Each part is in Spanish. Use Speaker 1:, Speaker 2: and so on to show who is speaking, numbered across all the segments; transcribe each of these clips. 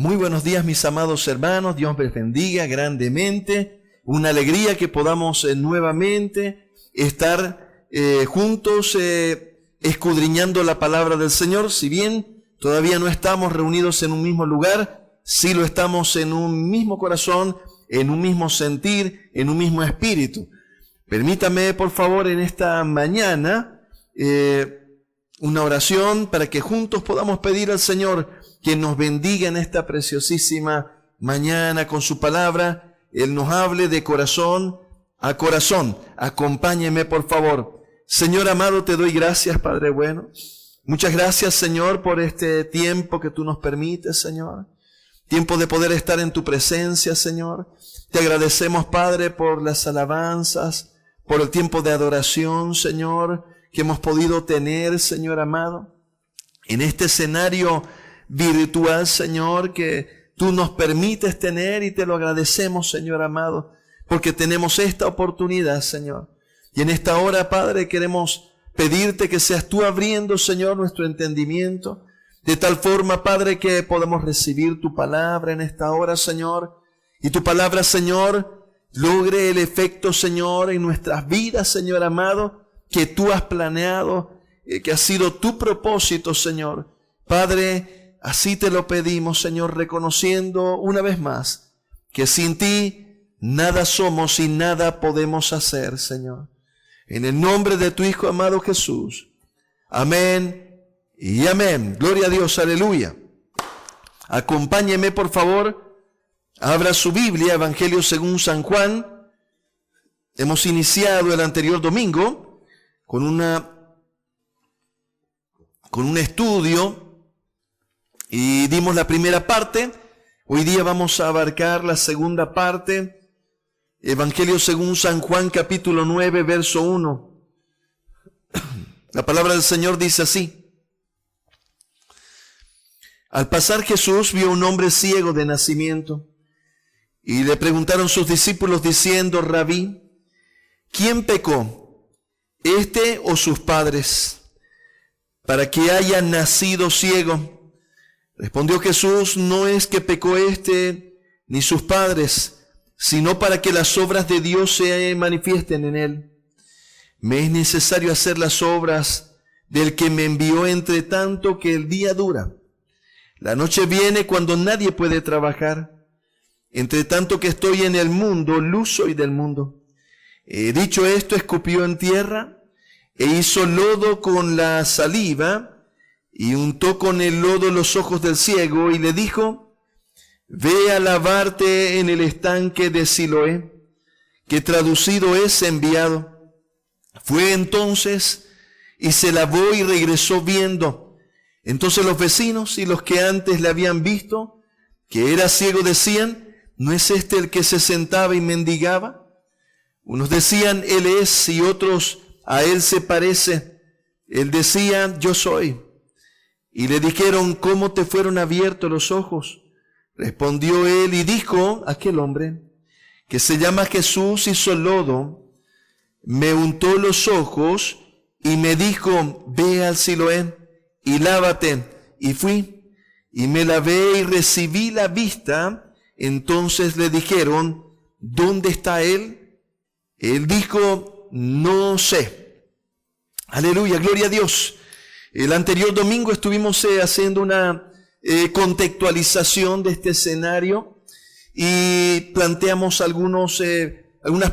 Speaker 1: Muy buenos días, mis amados hermanos. Dios les bendiga grandemente. Una alegría que podamos nuevamente estar juntos escudriñando la palabra del Señor. Si bien todavía no estamos reunidos en un mismo lugar, sí lo estamos en un mismo corazón, en un mismo sentir, en un mismo espíritu. Permítame, por favor, en esta mañana una oración para que juntos podamos pedir al Señor que nos bendiga en esta preciosísima mañana con su palabra. Él nos hable de corazón a corazón. Acompáñeme, por favor. Señor amado, te doy gracias, Padre bueno. Muchas gracias, Señor, por este tiempo que tú nos permites, Señor. Tiempo de poder estar en tu presencia, Señor. Te agradecemos, Padre, por las alabanzas, por el tiempo de adoración, Señor, que hemos podido tener, Señor amado, en este escenario virtual, Señor, que tú nos permites tener, y te lo agradecemos, Señor amado, porque tenemos esta oportunidad, Señor. Y en esta hora, Padre, queremos pedirte que seas tú abriendo, Señor, nuestro entendimiento, de tal forma, Padre, que podamos recibir tu palabra en esta hora, Señor, y tu palabra, Señor, logre el efecto, Señor, en nuestras vidas, Señor amado, que tú has planeado, que ha sido tu propósito, Señor. Padre, así te lo pedimos, Señor, reconociendo una vez más que sin ti nada somos y nada podemos hacer, Señor. En el nombre de tu Hijo amado Jesús. Amén y amén. Gloria a Dios, aleluya. Acompáñeme, por favor. Abra su Biblia, Evangelio según San Juan. Hemos iniciado el anterior domingo con un estudio y dimos la primera parte. Hoy día vamos a abarcar la segunda parte. Evangelio según San Juan, capítulo 9, verso 1. La palabra del Señor dice así: Al pasar Jesús vio un hombre ciego de nacimiento, y le preguntaron sus discípulos diciendo: Rabí, ¿quién pecó, este o sus padres, para que haya nacido ciego? Respondió Jesús: no es que pecó este ni sus padres, sino para que las obras de Dios se manifiesten en él. Me es necesario hacer las obras del que me envió, entre tanto que el día dura. La noche viene cuando nadie puede trabajar. Entre tanto que estoy en el mundo, luz soy del mundo. Dicho esto, escupió en tierra e hizo lodo con la saliva, y untó con el lodo los ojos del ciego, y le dijo: ve a lavarte en el estanque de Siloé, que traducido es enviado. Fue entonces y se lavó y regresó viendo. Entonces los vecinos y los que antes le habían visto que era ciego decían: ¿no es este el que se sentaba y mendigaba? Unos decían: él es, y otros: a él se parece. Él decía: yo soy. Y le dijeron: ¿cómo te fueron abiertos los ojos? Respondió él y dijo: aquel hombre que se llama Jesús hizo lodo, me untó los ojos y me dijo: ve al Siloé y lávate. Y fui y me lavé y recibí la vista. Entonces le dijeron: ¿dónde está él? Él dijo: no sé. Aleluya, gloria a Dios. El anterior domingo estuvimos haciendo una contextualización de este escenario y planteamos algunas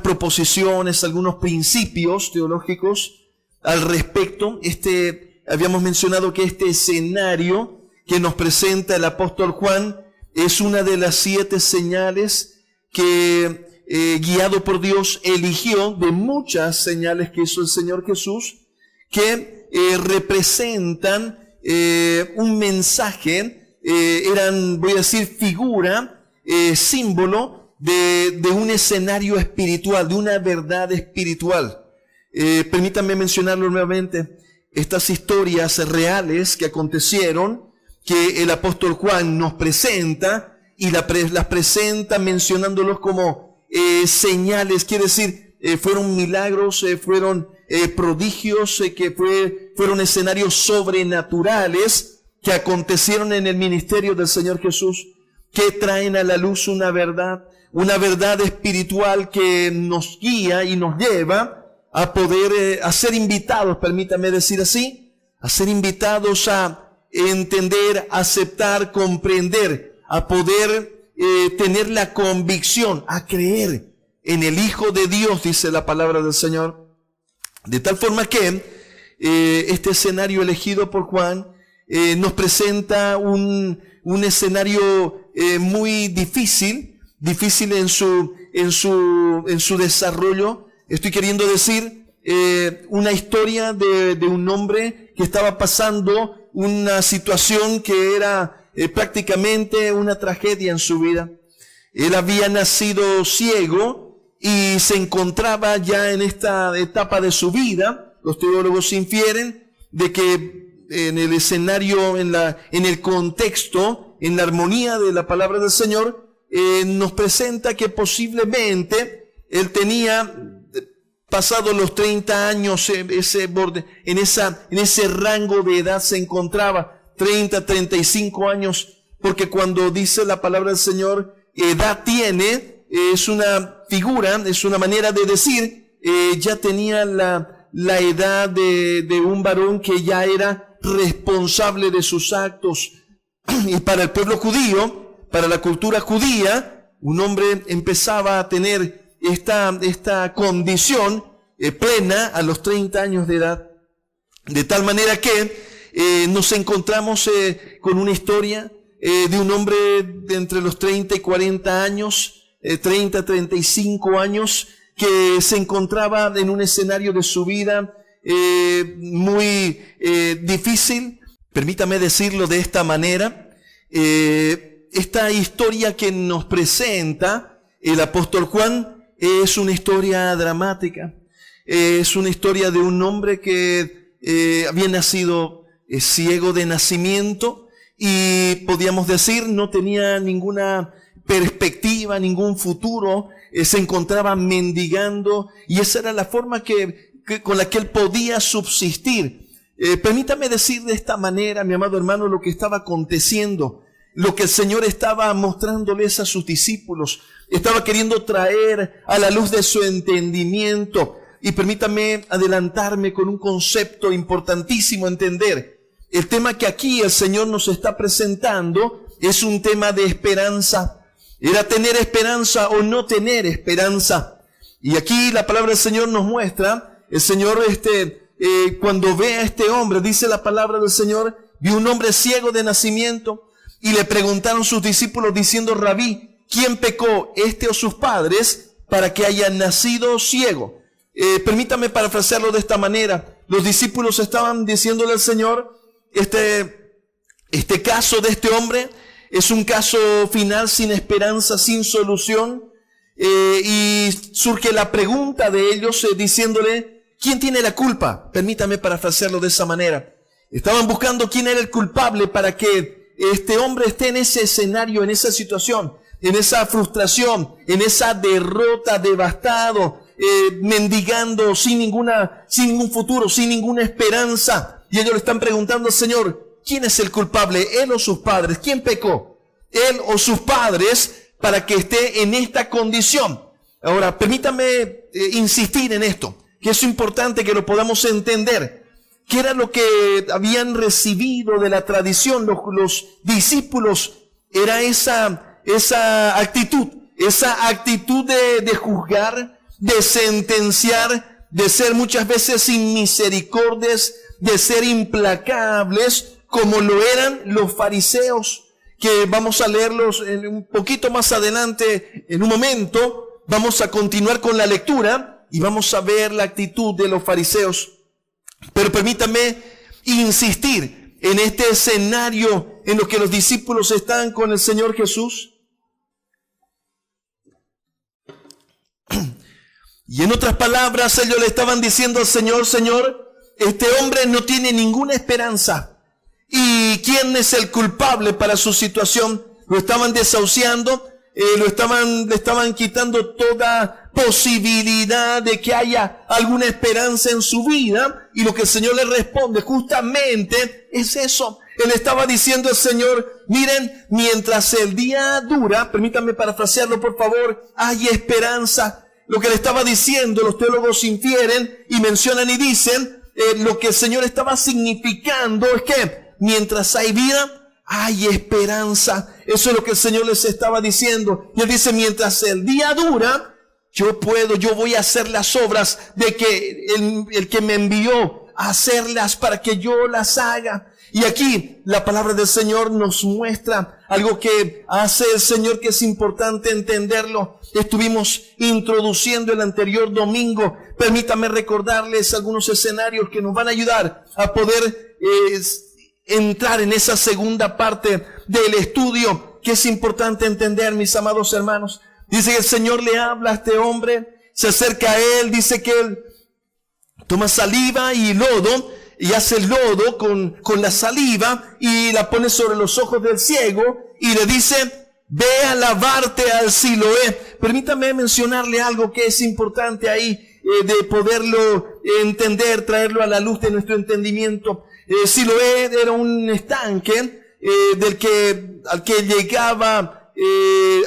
Speaker 1: proposiciones, algunos principios teológicos al respecto. Habíamos mencionado que este escenario que nos presenta el apóstol Juan es una de las 7 señales que, guiado por Dios, eligió de muchas señales que hizo el Señor Jesús, que representan un mensaje, eran, voy a decir, figura, símbolo de un escenario espiritual, de una verdad espiritual. Permítanme mencionarlo nuevamente. Estas historias reales que acontecieron, que el apóstol Juan nos presenta, y las presenta mencionándolos como señales, quiere decir, fueron milagros, fueron prodigios, fueron escenarios sobrenaturales que acontecieron en el ministerio del Señor Jesús. que traen a la luz una verdad espiritual que nos guía y nos lleva a poder, a ser invitados, permítame decir así, a ser invitados a entender, aceptar, comprender, a poder tener la convicción, a creer en el Hijo de Dios, dice la palabra del Señor. De tal forma que este escenario elegido por Juan nos presenta un escenario muy difícil en su desarrollo. Estoy queriendo decir una historia de un hombre que estaba pasando una situación que era prácticamente una tragedia en su vida. Él había nacido ciego y se encontraba ya en esta etapa de su vida. Los teólogos infieren de que en el escenario, en el contexto, en la armonía de la palabra del Señor, nos presenta que posiblemente él tenía pasado los 30 años, en ese rango de edad se encontraba, 30, 35 años, porque cuando dice la palabra del Señor, edad tiene, es una figura, es una manera de decir, ya tenía la edad de un varón que ya era responsable de sus actos. Y para el pueblo judío, para la cultura judía, un hombre empezaba a tener esta condición plena a los 30 años de edad. De tal manera que nos encontramos con una historia de un hombre de entre los 30 y 40 años, 30, 35 años, que se encontraba en un escenario de su vida muy difícil. Permítame decirlo de esta manera. Esta historia que nos presenta el apóstol Juan es una historia dramática. Es una historia de un hombre que había nacido ciego de nacimiento y podíamos decir no tenía ninguna perspectiva, ningún futuro. Se encontraba mendigando y esa era la forma con la que él podía subsistir. Permítame decir de esta manera, mi amado hermano, lo que estaba aconteciendo, lo que el Señor estaba mostrándoles a sus discípulos, estaba queriendo traer a la luz de su entendimiento. Y permítame adelantarme con un concepto importantísimo a entender. El tema que aquí el Señor nos está presentando es un tema de esperanza. Era tener esperanza o no tener esperanza. Y aquí la palabra del Señor nos muestra, el Señor cuando ve a este hombre, dice la palabra del Señor, vio un hombre ciego de nacimiento y le preguntaron sus discípulos diciendo, Rabí, ¿quién pecó, este o sus padres, para que haya nacido ciego? Permítame parafrasearlo de esta manera. Los discípulos estaban diciéndole al Señor, este caso de este hombre es un caso final sin esperanza, sin solución. Y surge la pregunta de ellos diciéndole, ¿quién tiene la culpa? Permítame parafrasearlo de esa manera. Estaban buscando quién era el culpable para que este hombre esté en ese escenario, en esa situación, en esa frustración, en esa derrota, devastado, mendigando sin ningún futuro, sin ninguna esperanza. Y ellos le están preguntando al Señor, ¿quién es el culpable? ¿Él o sus padres? ¿Quién pecó? ¿Él o sus padres para que esté en esta condición? Ahora, permítame insistir en esto, que es importante que lo podamos entender. ¿Qué era lo que habían recibido de la tradición los discípulos? Era esa actitud de juzgar, de sentenciar, de ser muchas veces sin misericordias, de ser implacables, como lo eran los fariseos, que vamos a leerlos un poquito más adelante en un momento. Vamos a continuar con la lectura y vamos a ver la actitud de los fariseos. Pero permítame insistir en este escenario en lo que los discípulos están con el Señor Jesús. Y en otras palabras, ellos le estaban diciendo al Señor, Señor, este hombre no tiene ninguna esperanza. ¿Y quién es el culpable para su situación? Lo estaban desahuciando, le estaban quitando toda posibilidad de que haya alguna esperanza en su vida. Y lo que el Señor le responde justamente es eso. Él estaba diciendo al Señor, miren, mientras el día dura, permítanme parafrasearlo por favor, hay esperanza. Lo que le estaba diciendo, los teólogos infieren y mencionan y dicen, lo que el Señor estaba significando es que mientras hay vida, hay esperanza. Eso es lo que el Señor les estaba diciendo. Y Él dice, mientras el día dura, yo voy a hacer las obras de que el que me envió a hacerlas para que yo las haga. Y aquí la palabra del Señor nos muestra algo que hace el Señor que es importante entenderlo. Estuvimos introduciendo el anterior domingo. Permítame recordarles algunos escenarios que nos van a ayudar a poder entrar en esa segunda parte del estudio que es importante entender, mis amados hermanos. Dice que el Señor le habla a este hombre, se acerca a él, dice que él toma saliva y lodo, y hace el lodo con la saliva y la pone sobre los ojos del ciego y le dice, ve a lavarte al Siloé. Permítame mencionarle algo que es importante ahí, de poderlo entender, traerlo a la luz de nuestro entendimiento. Siloé era un estanque al que llegaba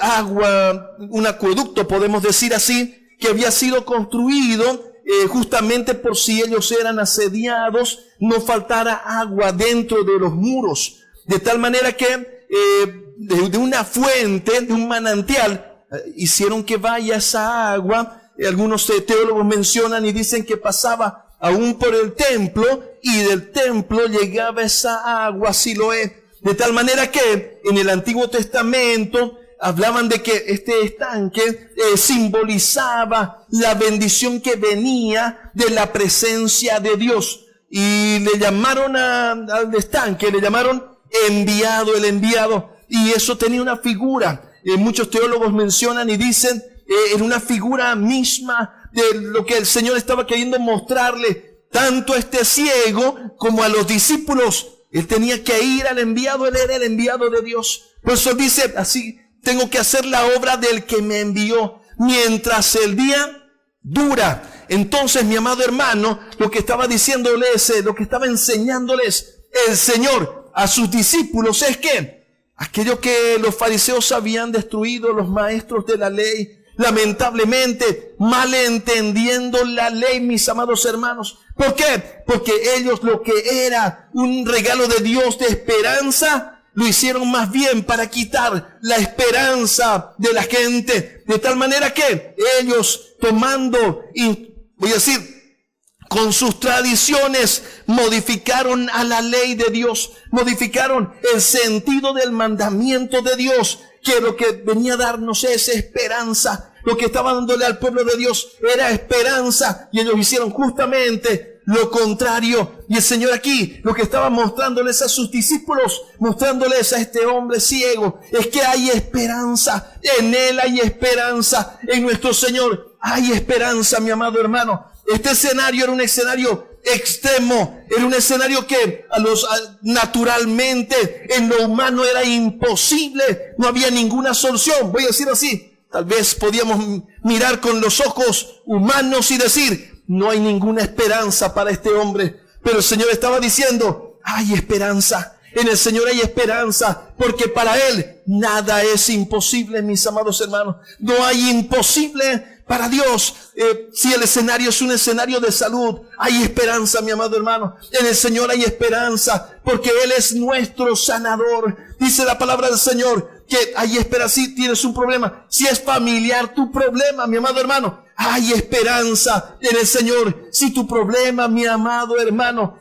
Speaker 1: agua, un acueducto, podemos decir así, que había sido construido justamente por si ellos eran asediados, no faltara agua dentro de los muros. De tal manera que de una fuente, de un manantial, hicieron que vaya esa agua. Algunos teólogos mencionan y dicen que pasaba aún por el templo, y del templo llegaba esa agua a Siloé. De tal manera que en el Antiguo Testamento hablaban de que este estanque simbolizaba la bendición que venía de la presencia de Dios. Y le llamaron al estanque, le llamaron enviado, el enviado. Y eso tenía una figura. Muchos teólogos mencionan y dicen, en una figura misma de lo que el Señor estaba queriendo mostrarle tanto a este ciego como a los discípulos. Él tenía que ir al enviado, él era el enviado de Dios. Por eso dice así, tengo que hacer la obra del que me envió mientras el día dura. Entonces, mi amado hermano, lo que estaba diciéndoles, lo que estaba enseñándoles el Señor a sus discípulos es que aquello que los fariseos habían destruido, los maestros de la ley, lamentablemente malentendiendo la ley, mis amados hermanos. ¿Por qué? Porque ellos lo que era un regalo de Dios de esperanza, lo hicieron más bien para quitar la esperanza de la gente. De tal manera que ellos tomando, y voy a decir, con sus tradiciones, modificaron a la ley de Dios, modificaron el sentido del mandamiento de Dios, que lo que venía a darnos es esperanza. Lo que estaba dándole al pueblo de Dios era esperanza, y ellos hicieron justamente lo contrario. Y el Señor aquí, lo que estaba mostrándoles a sus discípulos, mostrándoles a este hombre ciego, es que hay esperanza. En Él hay esperanza. En nuestro Señor hay esperanza, mi amado hermano. Este escenario era un escenario extremo, era un escenario que naturalmente en lo humano era imposible, no había ninguna solución. Voy a decir así, tal vez podíamos mirar con los ojos humanos y decir, no hay ninguna esperanza para este hombre. Pero el Señor estaba diciendo, hay esperanza. En el Señor hay esperanza, porque para Él nada es imposible, mis amados hermanos. No hay imposible para Dios. Si el escenario es un escenario de salud, hay esperanza, mi amado hermano. En el Señor hay esperanza, porque Él es nuestro sanador. Dice la palabra del Señor que hay esperanza. Si tienes un problema, si es familiar tu problema, mi amado hermano, hay esperanza en el Señor. Si tu problema, mi amado hermano,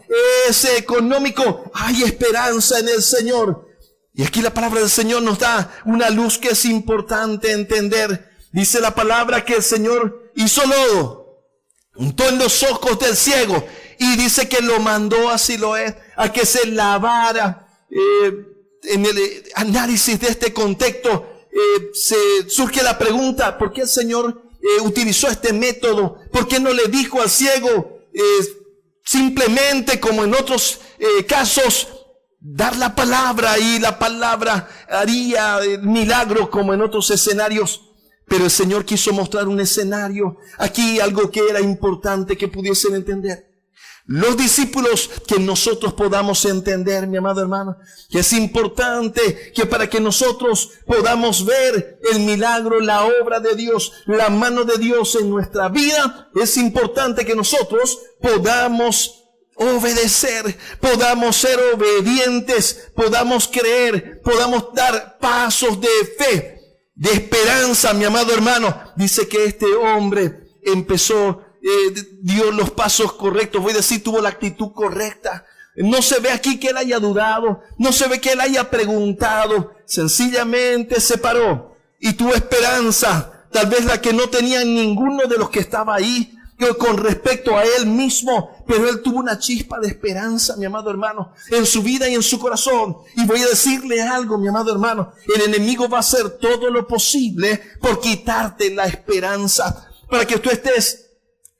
Speaker 1: es económico, hay esperanza en el Señor. Y aquí la palabra del Señor nos da una luz que es importante entender. Dice la palabra que el Señor hizo lodo, untó en los ojos del ciego, y dice que lo mandó a Siloé a que se lavara. En el análisis de este contexto surge la pregunta, ¿por qué el Señor utilizó este método? ¿Por qué no le dijo al ciego simplemente, como en otros casos, dar la palabra, y la palabra haría el milagro como en otros escenarios? Pero el Señor quiso mostrar un escenario aquí, algo que era importante que pudiesen entender. Los discípulos, que nosotros podamos entender, mi amado hermano, que es importante que para que nosotros podamos ver el milagro, la obra de Dios, la mano de Dios en nuestra vida, es importante que nosotros podamos obedecer, podamos ser obedientes, podamos creer, podamos dar pasos de fe, de esperanza, mi amado hermano. Dice que este hombre empezó, dio los pasos correctos, voy a decir, tuvo la actitud correcta. No se ve aquí que él haya dudado, no se ve que él haya preguntado, sencillamente se paró y tuvo esperanza, tal vez la que no tenía ninguno de los que estaba ahí con respecto a él mismo, pero él tuvo una chispa de esperanza, mi amado hermano, en su vida y en su corazón. Y voy a decirle algo, mi amado hermano, el enemigo va a hacer todo lo posible por quitarte la esperanza, para que tú estés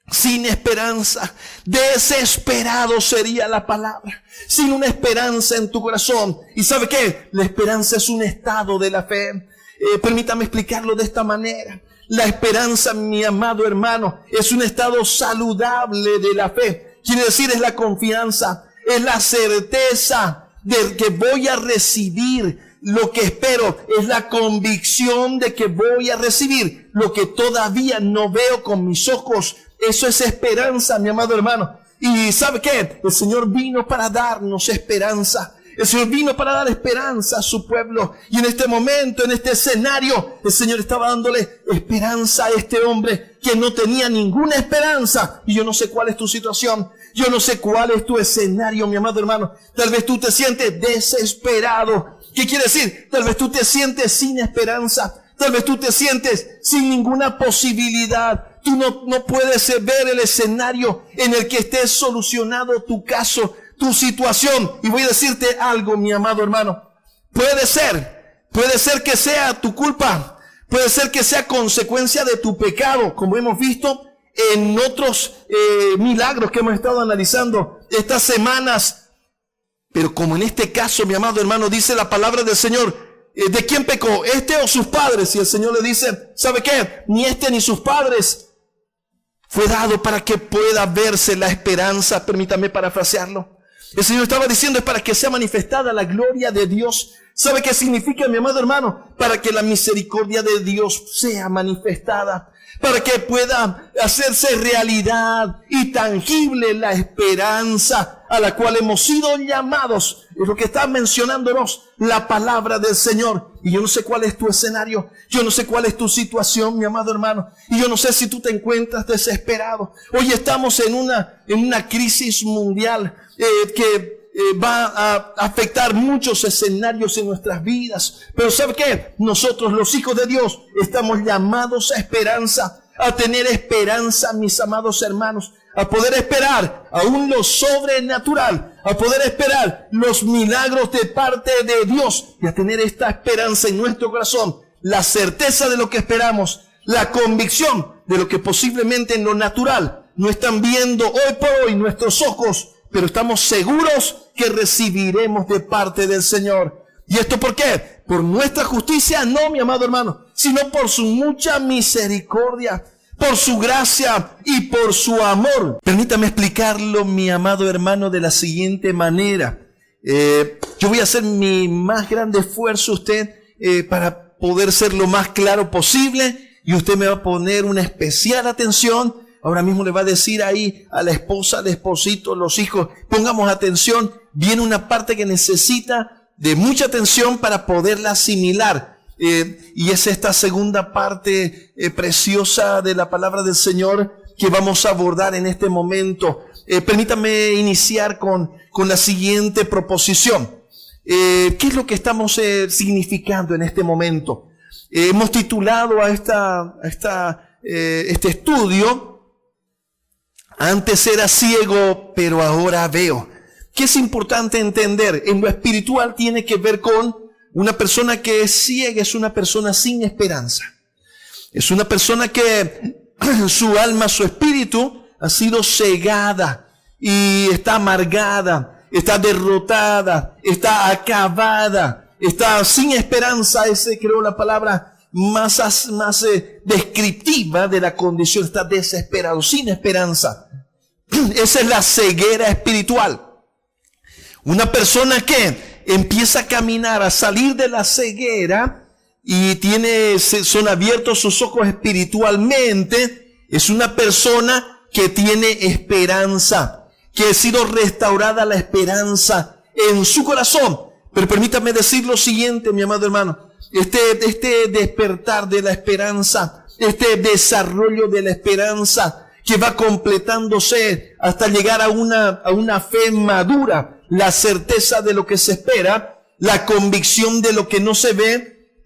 Speaker 1: sin esperanza. Desesperado sería la palabra, sin una esperanza en tu corazón. ¿Y sabe qué? La esperanza es un estado de la fe. Permítame explicarlo de esta manera. La esperanza, mi amado hermano, es un estado saludable de la fe. Quiere decir, es la confianza, es la certeza de que voy a recibir lo que espero, es la convicción de que voy a recibir lo que todavía no veo con mis ojos. Eso es esperanza, mi amado hermano. Y ¿sabe qué? El Señor vino para darnos esperanza. El Señor vino para dar esperanza a su pueblo. Y en este momento, en este escenario, el Señor estaba dándole esperanza a este hombre que no tenía ninguna esperanza. Y yo no sé cuál es tu situación. Yo no sé cuál es tu escenario, mi amado hermano. Tal vez tú te sientes desesperado. ¿Qué quiere decir? Tal vez tú te sientes sin esperanza. Tal vez tú te sientes sin ninguna posibilidad. Tú no puedes ver el escenario en el que esté solucionado tu caso, tu situación. Y voy a decirte algo, mi amado hermano. Puede ser que sea tu culpa. Puede ser que sea consecuencia de tu pecado, como hemos visto en otros milagros que hemos estado analizando estas semanas. Pero como en este caso, mi amado hermano, dice la palabra del Señor, ¿de quién pecó? ¿Este o sus padres? Y el Señor le dice, ¿sabe qué? Ni este ni sus padres. Fue dado para que pueda verse la esperanza. Permítame parafrasearlo. El Señor estaba diciendo, es para que sea manifestada la gloria de Dios. ¿Sabe qué significa, mi amado hermano? Para que la misericordia de Dios sea manifestada. Para que pueda hacerse realidad y tangible la esperanza a la cual hemos sido llamados. Es lo que está mencionándonos la palabra del Señor. Y yo no sé cuál es tu escenario. Yo no sé cuál es tu situación, mi amado hermano. Y yo no sé si tú te encuentras desesperado. Hoy estamos en una crisis mundial que va a afectar muchos escenarios en nuestras vidas. Pero ¿sabe qué? Nosotros, los hijos de Dios, estamos llamados a esperanza, a tener esperanza, mis amados hermanos, a poder esperar aún lo sobrenatural, a poder esperar los milagros de parte de Dios y a tener esta esperanza en nuestro corazón, la certeza de lo que esperamos, la convicción de lo que posiblemente en lo natural no están viendo hoy por hoy nuestros ojos, pero estamos seguros que recibiremos de parte del Señor. ¿Y esto por qué? Por nuestra justicia, no, mi amado hermano, sino por su mucha misericordia, por su gracia y por su amor. Permítame explicarlo, mi amado hermano, de la siguiente manera. Yo voy a hacer mi más grande esfuerzo para poder ser lo más claro posible, y usted me va a poner una especial atención. Ahora mismo le va a decir ahí a la esposa, al esposito, los hijos, pongamos atención. Viene una parte que necesita de mucha atención para poderla asimilar. Y es esta segunda parte preciosa de la palabra del Señor que vamos a abordar en este momento. Permítame iniciar con la siguiente proposición. ¿Qué es lo que estamos significando en este momento? Hemos titulado a este estudio, antes era ciego, pero ahora veo. ¿Qué es importante entender? En lo espiritual tiene que ver con una persona que es ciega, es una persona sin esperanza. Es una persona que su alma, su espíritu ha sido cegada y está amargada, está derrotada, está acabada, está sin esperanza. Ese creo la palabra más descriptiva de la condición. Está desesperado, sin esperanza. Esa es la ceguera espiritual. Una persona que empieza a caminar, a salir de la ceguera y son abiertos sus ojos espiritualmente, es una persona que tiene esperanza, que ha sido restaurada la esperanza en su corazón. Pero permítame decir lo siguiente, mi amado hermano, este despertar de la esperanza, este desarrollo de la esperanza que va completándose hasta llegar a una fe madura, la certeza de lo que se espera, la convicción de lo que no se ve,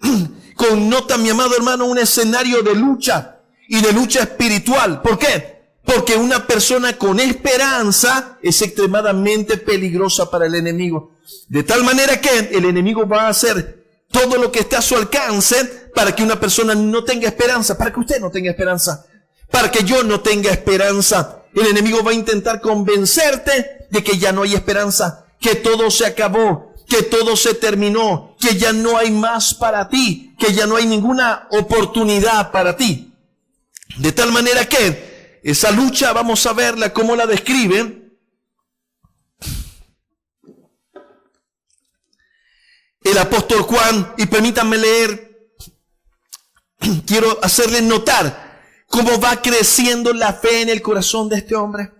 Speaker 1: connota, mi amado hermano, un escenario de lucha y de lucha espiritual. ¿Por qué? Porque una persona con esperanza es extremadamente peligrosa para el enemigo. De tal manera que el enemigo va a hacer todo lo que esté a su alcance para que una persona no tenga esperanza, para que usted no tenga esperanza, para que yo no tenga esperanza. El enemigo va a intentar convencerte de que ya no hay esperanza, que todo se acabó, que todo se terminó, que ya no hay más para ti, que ya no hay ninguna oportunidad para ti. De tal manera que esa lucha vamos a verla cómo la describe el apóstol Juan. Y permítanme leer, quiero hacerles notar cómo va creciendo la fe en el corazón de este hombre.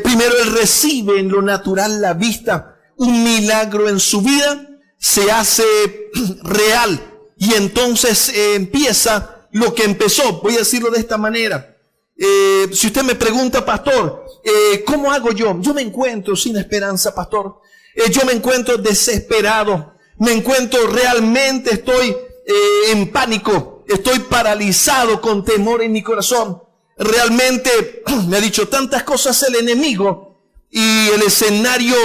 Speaker 1: Primero él recibe en lo natural la vista, un milagro en su vida se hace real y entonces empieza lo que empezó. Voy a decirlo de esta manera. Si usted me pregunta, pastor, ¿cómo hago yo? Yo me encuentro sin esperanza, pastor. Yo me encuentro desesperado. Me encuentro realmente, estoy en pánico. Estoy paralizado con temor en mi corazón. Realmente me ha dicho tantas cosas el enemigo y el escenario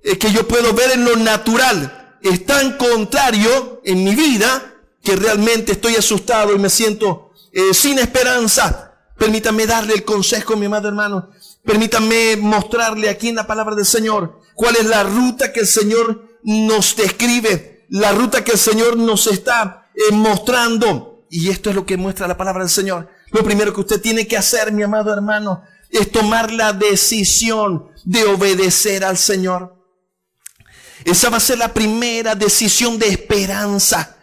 Speaker 1: que yo puedo ver en lo natural es tan contrario en mi vida que realmente estoy asustado y me siento sin esperanza. Permítame darle el consejo, mi amado hermano. Permítame mostrarle aquí en la palabra del Señor cuál es la ruta que el Señor nos describe, la ruta que el Señor nos está mostrando. Y esto es lo que muestra la palabra del Señor. Lo primero que usted tiene que hacer, mi amado hermano, es tomar la decisión de obedecer al Señor. Esa va a ser la primera decisión de esperanza.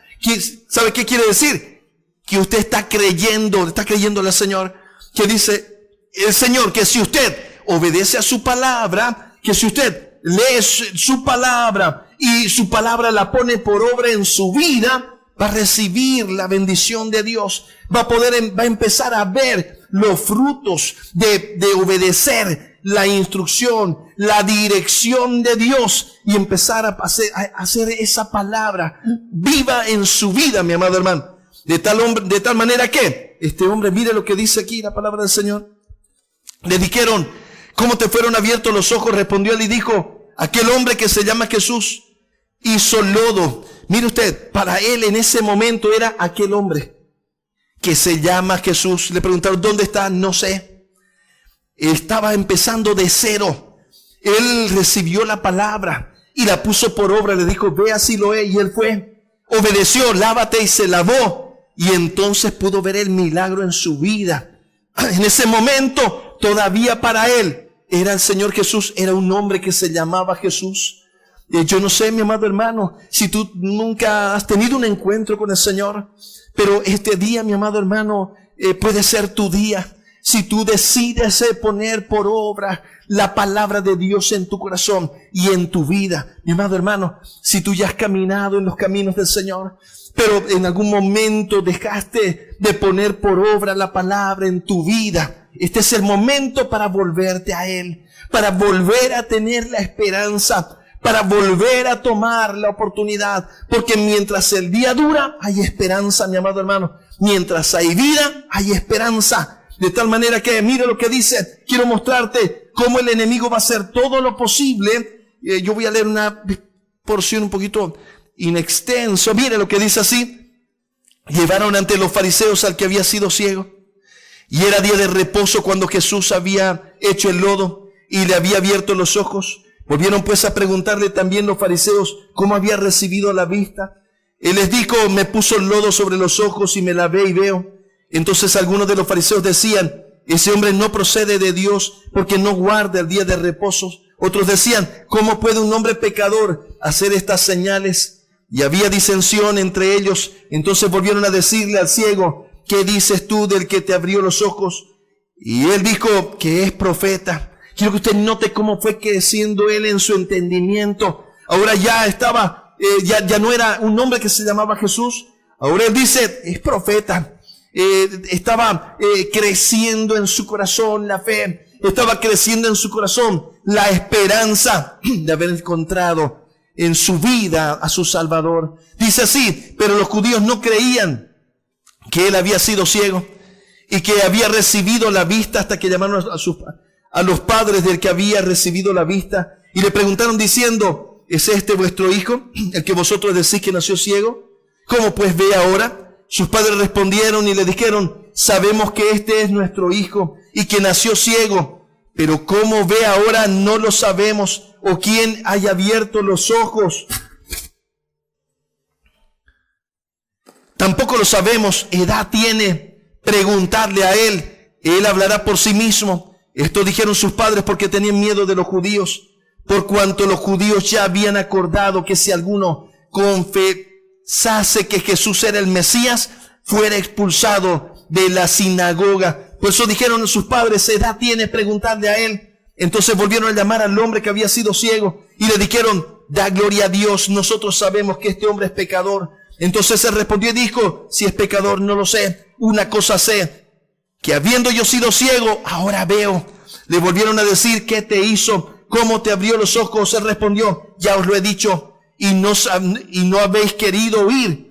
Speaker 1: ¿Sabe qué quiere decir? Que usted está creyéndole al Señor. Que dice el Señor que si usted obedece a su palabra, que si usted lee su palabra y su palabra la pone por obra en su vida, va a recibir la bendición de Dios. Va a empezar a ver los frutos de obedecer la instrucción, la dirección de Dios y empezar a hacer esa palabra viva en su vida, mi amado hermano. De tal manera que este hombre, mire lo que dice aquí la palabra del Señor. Le dijeron, ¿cómo te fueron abiertos los ojos? Respondió él y dijo, aquel hombre que se llama Jesús hizo lodo. Mire usted, para él en ese momento era aquel hombre que se llama Jesús. Le preguntaron, ¿dónde está? No sé. Él estaba empezando de cero. Él recibió la palabra y la puso por obra. Le dijo, ve así lo es. Y él fue, obedeció, lávate y se lavó. Y entonces pudo ver el milagro en su vida. En ese momento, todavía para él, era el Señor Jesús, era un hombre que se llamaba Jesús. Yo no sé, mi amado hermano, si tú nunca has tenido un encuentro con el Señor, pero este día, mi amado hermano, puede ser tu día. Si tú decides poner por obra la palabra de Dios en tu corazón y en tu vida, mi amado hermano, si tú ya has caminado en los caminos del Señor, pero en algún momento dejaste de poner por obra la palabra en tu vida, este es el momento para volverte a Él, para volver a tener la esperanza, para volver a tomar la oportunidad, porque mientras el día dura, hay esperanza, mi amado hermano. Mientras hay vida, hay esperanza. De tal manera que, mire lo que dice, quiero mostrarte cómo el enemigo va a hacer todo lo posible. Yo voy a leer una porción un poquito inextenso. Mire lo que dice así. Llevaron ante los fariseos al que había sido ciego. Y era día de reposo cuando Jesús había hecho el lodo y le había abierto los ojos. Volvieron pues a preguntarle también los fariseos cómo había recibido la vista. Él les dijo, me puso el lodo sobre los ojos y me lavé y veo. Entonces algunos de los fariseos decían, ese hombre no procede de Dios porque no guarda el día de reposo. Otros decían, ¿cómo puede un hombre pecador hacer estas señales? Y había disensión entre ellos. Entonces volvieron a decirle al ciego, ¿qué dices tú del que te abrió los ojos? Y él dijo que es profeta. Quiero que usted note cómo fue creciendo él en su entendimiento. Ahora ya estaba, ya no era un hombre que se llamaba Jesús. Ahora él dice, es profeta. Estaba creciendo en su corazón la fe. Estaba creciendo en su corazón la esperanza de haber encontrado en su vida a su Salvador. Dice así, pero los judíos no creían que él había sido ciego y que había recibido la vista hasta que llamaron a los padres del que había recibido la vista y le preguntaron diciendo, ¿es este vuestro hijo, el que vosotros decís que nació ciego? ¿Cómo pues ve ahora? Sus padres respondieron y le dijeron, sabemos que este es nuestro hijo y que nació ciego, pero cómo ve ahora no lo sabemos, o quién haya abierto los ojos. Tampoco lo sabemos, edad tiene, preguntarle a él hablará por sí mismo. Esto dijeron sus padres porque tenían miedo de los judíos, por cuanto los judíos ya habían acordado que si alguno confesase que Jesús era el Mesías, fuera expulsado de la sinagoga. Por eso dijeron a sus padres, edad tiene, preguntarle a él. Entonces volvieron a llamar al hombre que había sido ciego y le dijeron, da gloria a Dios, nosotros sabemos que este hombre es pecador. Entonces él respondió y dijo, si es pecador no lo sé, una cosa sé, que habiendo yo sido ciego, ahora veo. Le volvieron a decir, ¿qué te hizo? ¿Cómo te abrió los ojos? Él respondió, ya os lo he dicho, y no habéis querido oír.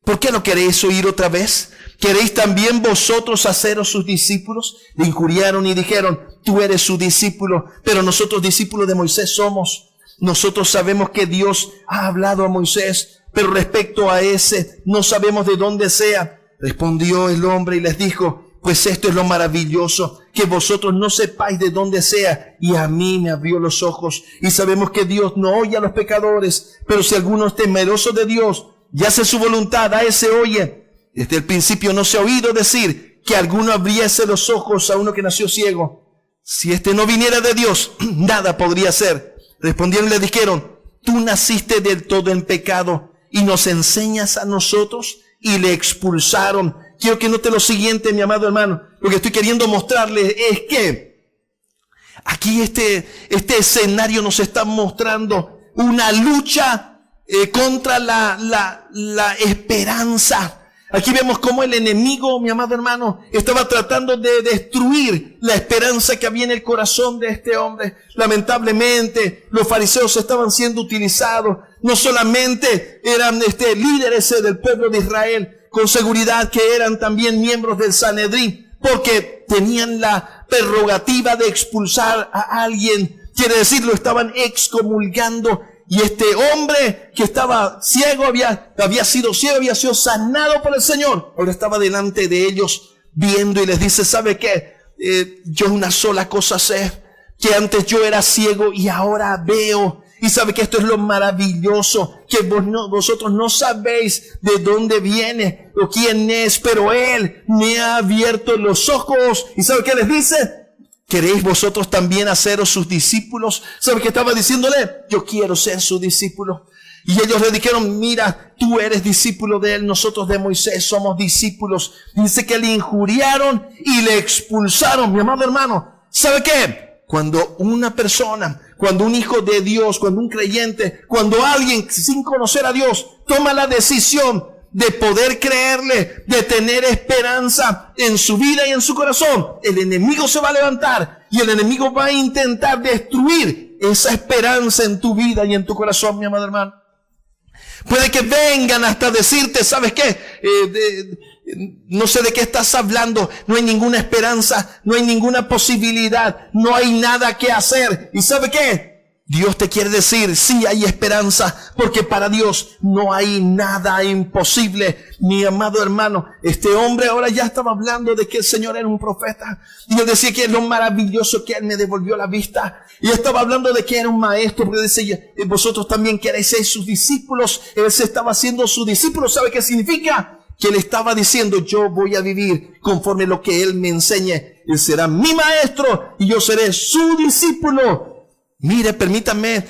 Speaker 1: ¿Por qué no queréis oír otra vez? ¿Queréis también vosotros haceros sus discípulos? Le injuriaron y dijeron, tú eres su discípulo, pero nosotros discípulos de Moisés somos. Nosotros sabemos que Dios ha hablado a Moisés, pero respecto a ese no sabemos de dónde sea. Respondió el hombre y les dijo, pues esto es lo maravilloso, que vosotros no sepáis de dónde sea, y a mí me abrió los ojos. Y sabemos que Dios no oye a los pecadores, pero si alguno es temeroso de Dios y hace su voluntad, a ese oye. Desde el principio no se ha oído decir que alguno abriese los ojos a uno que nació ciego. Si este no viniera de Dios, nada podría hacer. Respondieron y le dijeron, tú naciste del todo en pecado y nos enseñas a nosotros. Y le expulsaron. Quiero que note lo siguiente, mi amado hermano. Lo que estoy queriendo mostrarle es que aquí este escenario nos está mostrando una lucha contra la esperanza. Aquí vemos cómo el enemigo, mi amado hermano, estaba tratando de destruir la esperanza que había en el corazón de este hombre. Lamentablemente, los fariseos estaban siendo utilizados. No solamente eran líderes del pueblo de Israel, con seguridad que eran también miembros del Sanedrín, porque tenían la prerrogativa de expulsar a alguien. Quiere decir, lo estaban excomulgando. Y este hombre que estaba ciego, había sido sanado por el Señor. Ahora estaba delante de ellos viendo y les dice, ¿sabe qué? Yo una sola cosa sé, que antes yo era ciego y ahora veo. Y sabe que esto es lo maravilloso, que vosotros no sabéis de dónde viene o quién es, pero Él me ha abierto los ojos. ¿Y sabe qué les dice? ¿Queréis vosotros también haceros sus discípulos? ¿Sabe qué estaba diciéndole? Yo quiero ser su discípulo. Y ellos le dijeron, mira, tú eres discípulo de él, nosotros de Moisés somos discípulos. Dice que le injuriaron y le expulsaron. Mi amado hermano, ¿sabe qué? Cuando una persona, cuando un hijo de Dios, cuando un creyente, cuando alguien sin conocer a Dios toma la decisión de poder creerle, de tener esperanza en su vida y en su corazón, el enemigo se va a levantar y el enemigo va a intentar destruir esa esperanza en tu vida y en tu corazón, mi amado hermano. Puede que vengan hasta decirte, ¿sabes qué? No sé de qué estás hablando, no hay ninguna esperanza, no hay ninguna posibilidad, no hay nada que hacer. ¿Y sabe qué? Dios te quiere decir, sí hay esperanza, porque para Dios no hay nada imposible. Mi amado hermano, este hombre ahora ya estaba hablando de que el Señor era un profeta. Y él decía que es lo maravilloso que Él me devolvió la vista. Y estaba hablando de que era un maestro, porque decía, vosotros también queréis ser sus discípulos. Él se estaba haciendo su discípulo. ¿Sabe qué significa? que él estaba diciendo, yo voy a vivir conforme lo que él me enseñe. Él será mi maestro y yo seré su discípulo. Mire, permítame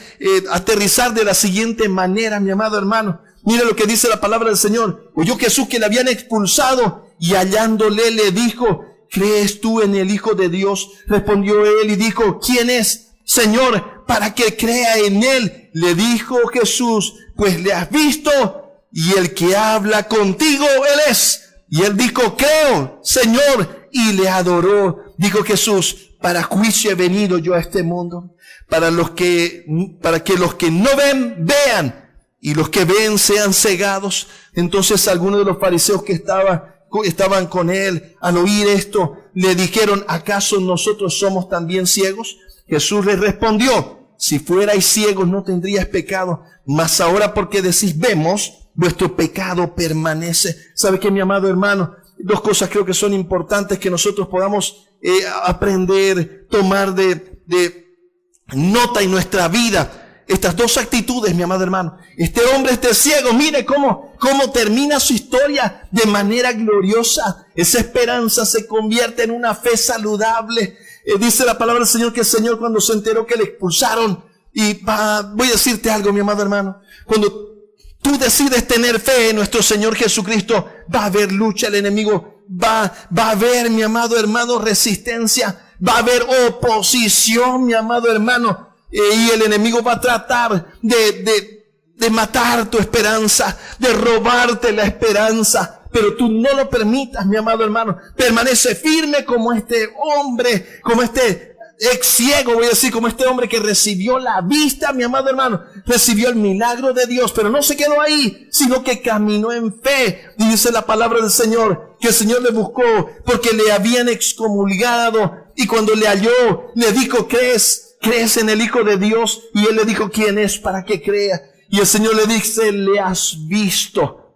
Speaker 1: aterrizar de la siguiente manera, mi amado hermano. Mire lo que dice la palabra del Señor. Oyó Jesús que le habían expulsado y hallándole le dijo, ¿crees tú en el Hijo de Dios? Respondió él y dijo, ¿quién es, Señor, para que crea en él? Le dijo Jesús, pues le has visto y el que habla contigo él es. Y él dijo, creo, Señor, y le adoró. Dijo Jesús, para juicio he venido yo a este mundo, para que los que no ven, vean, y los que ven sean cegados. Entonces algunos de los fariseos que estaban con él, al oír esto, le dijeron, ¿acaso nosotros somos también ciegos? Jesús les respondió, si fuerais ciegos no tendríais pecado, mas ahora porque decís vemos, vuestro pecado permanece. ¿Sabe qué, mi amado hermano? Dos cosas creo que son importantes que nosotros podamos aprender, tomar de nota en nuestra vida. Estas dos actitudes, mi amado hermano. Este hombre, este ciego, mire cómo termina su historia de manera gloriosa. Esa esperanza se convierte en una fe saludable. Dice la palabra del Señor que el Señor, cuando se enteró que le expulsaron, voy a decirte algo, mi amado hermano, cuando tú decides tener fe en nuestro Señor Jesucristo, va a haber lucha, el enemigo va a haber, mi amado hermano, resistencia, va a haber oposición, mi amado hermano, y el enemigo va a tratar de matar tu esperanza, de robarte la esperanza. Pero tú no lo permitas, mi amado hermano. Permanece firme como este hombre, como este ex ciego, voy a decir, como este hombre que recibió la vista, mi amado hermano. Recibió el milagro de Dios, pero no se quedó ahí, sino que caminó en fe. Y dice la palabra del Señor, que el Señor le buscó porque le habían excomulgado. Y cuando le halló, le dijo, ¿crees en el Hijo de Dios? Y él le dijo, ¿quién es para que crea? Y el Señor le dice, le has visto.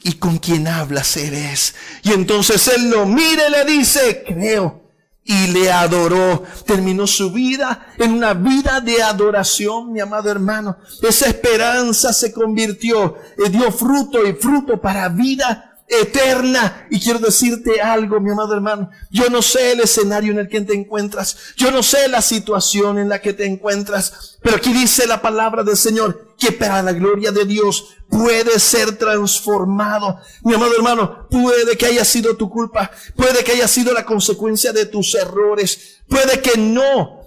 Speaker 1: ¿Y con quién hablas eres? Y entonces él lo mira y le dice, creo. Y le adoró. Terminó su vida en una vida de adoración, mi amado hermano. Esa esperanza se convirtió, dio fruto y fruto para vida eterna. Y quiero decirte algo, mi amado hermano. Yo no sé el escenario en el que te encuentras. Yo no sé la situación en la que te encuentras. Pero aquí dice la palabra del Señor que para la gloria de Dios puede ser transformado. Mi amado hermano, puede que haya sido tu culpa. Puede que haya sido la consecuencia de tus errores. Puede que no.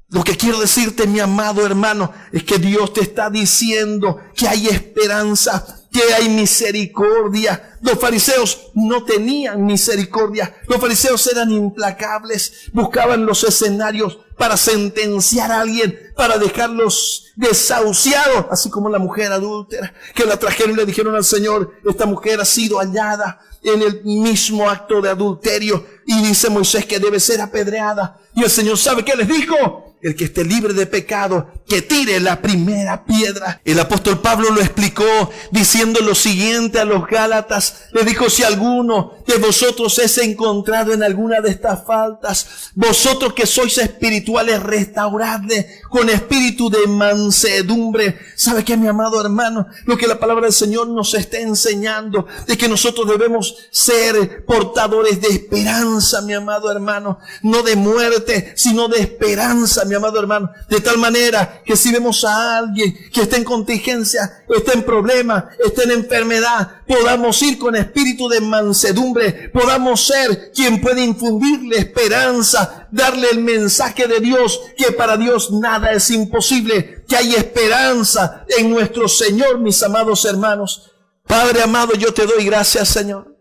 Speaker 1: Lo que quiero decirte, mi amado hermano, es que Dios te está diciendo que hay esperanza, que hay misericordia. Los fariseos no tenían misericordia. Los fariseos eran implacables. Buscaban los escenarios para sentenciar a alguien, para dejarlos desahuciados, así como la mujer adúltera, que la trajeron y le dijeron al Señor, esta mujer ha sido hallada en el mismo acto de adulterio, y dice Moisés que debe ser apedreada. Y el Señor, ¿sabe qué les dijo? El que esté libre de pecado, que tire la primera piedra. El apóstol Pablo lo explicó diciendo lo siguiente a los Gálatas. Le dijo, si alguno de vosotros es encontrado en alguna de estas faltas, vosotros que sois espirituales, restauradle con espíritu de mansedumbre. ¿Sabe qué, mi amado hermano? Lo que la palabra del Señor nos está enseñando es que nosotros debemos ser portadores de esperanza, mi amado hermano. No de muerte, sino de esperanza, mi amado hermano. De tal manera que si vemos a alguien que está en contingencia, está en problema, está en enfermedad, podamos ir con espíritu de mansedumbre, podamos ser quien puede infundirle esperanza, darle el mensaje de Dios, que para Dios nada es imposible, que hay esperanza en nuestro Señor, mis amados hermanos. Padre amado, yo te doy gracias, Señor.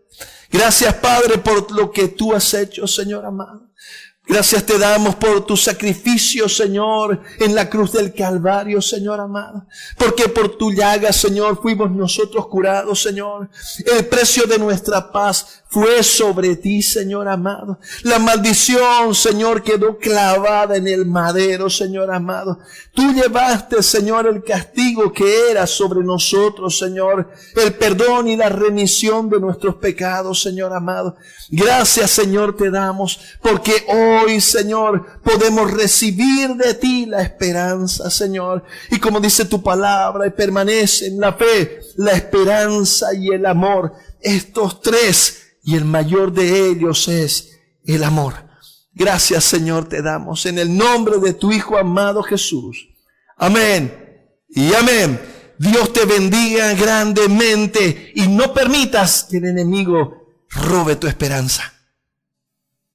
Speaker 1: Gracias, Padre, por lo que tú has hecho, Señor amado. Gracias te damos por tu sacrificio, Señor, en la cruz del Calvario, Señor amado. Porque por tu llaga, Señor, fuimos nosotros curados, Señor. El precio de nuestra paz fue sobre ti, Señor amado. La maldición, Señor, quedó clavada en el madero, Señor amado. Tú llevaste, Señor, el castigo que era sobre nosotros, Señor. El perdón y la remisión de nuestros pecados, Señor amado. Gracias, Señor, te damos, porque hoy, Señor, podemos recibir de ti la esperanza, Señor. Y como dice tu palabra, y permanece en la fe, la esperanza y el amor. estos tres, y el mayor de ellos es el amor. Gracias, Señor, te damos en el nombre de tu Hijo amado Jesús. Amén y amén. Dios te bendiga grandemente y no permitas que el enemigo robe tu esperanza.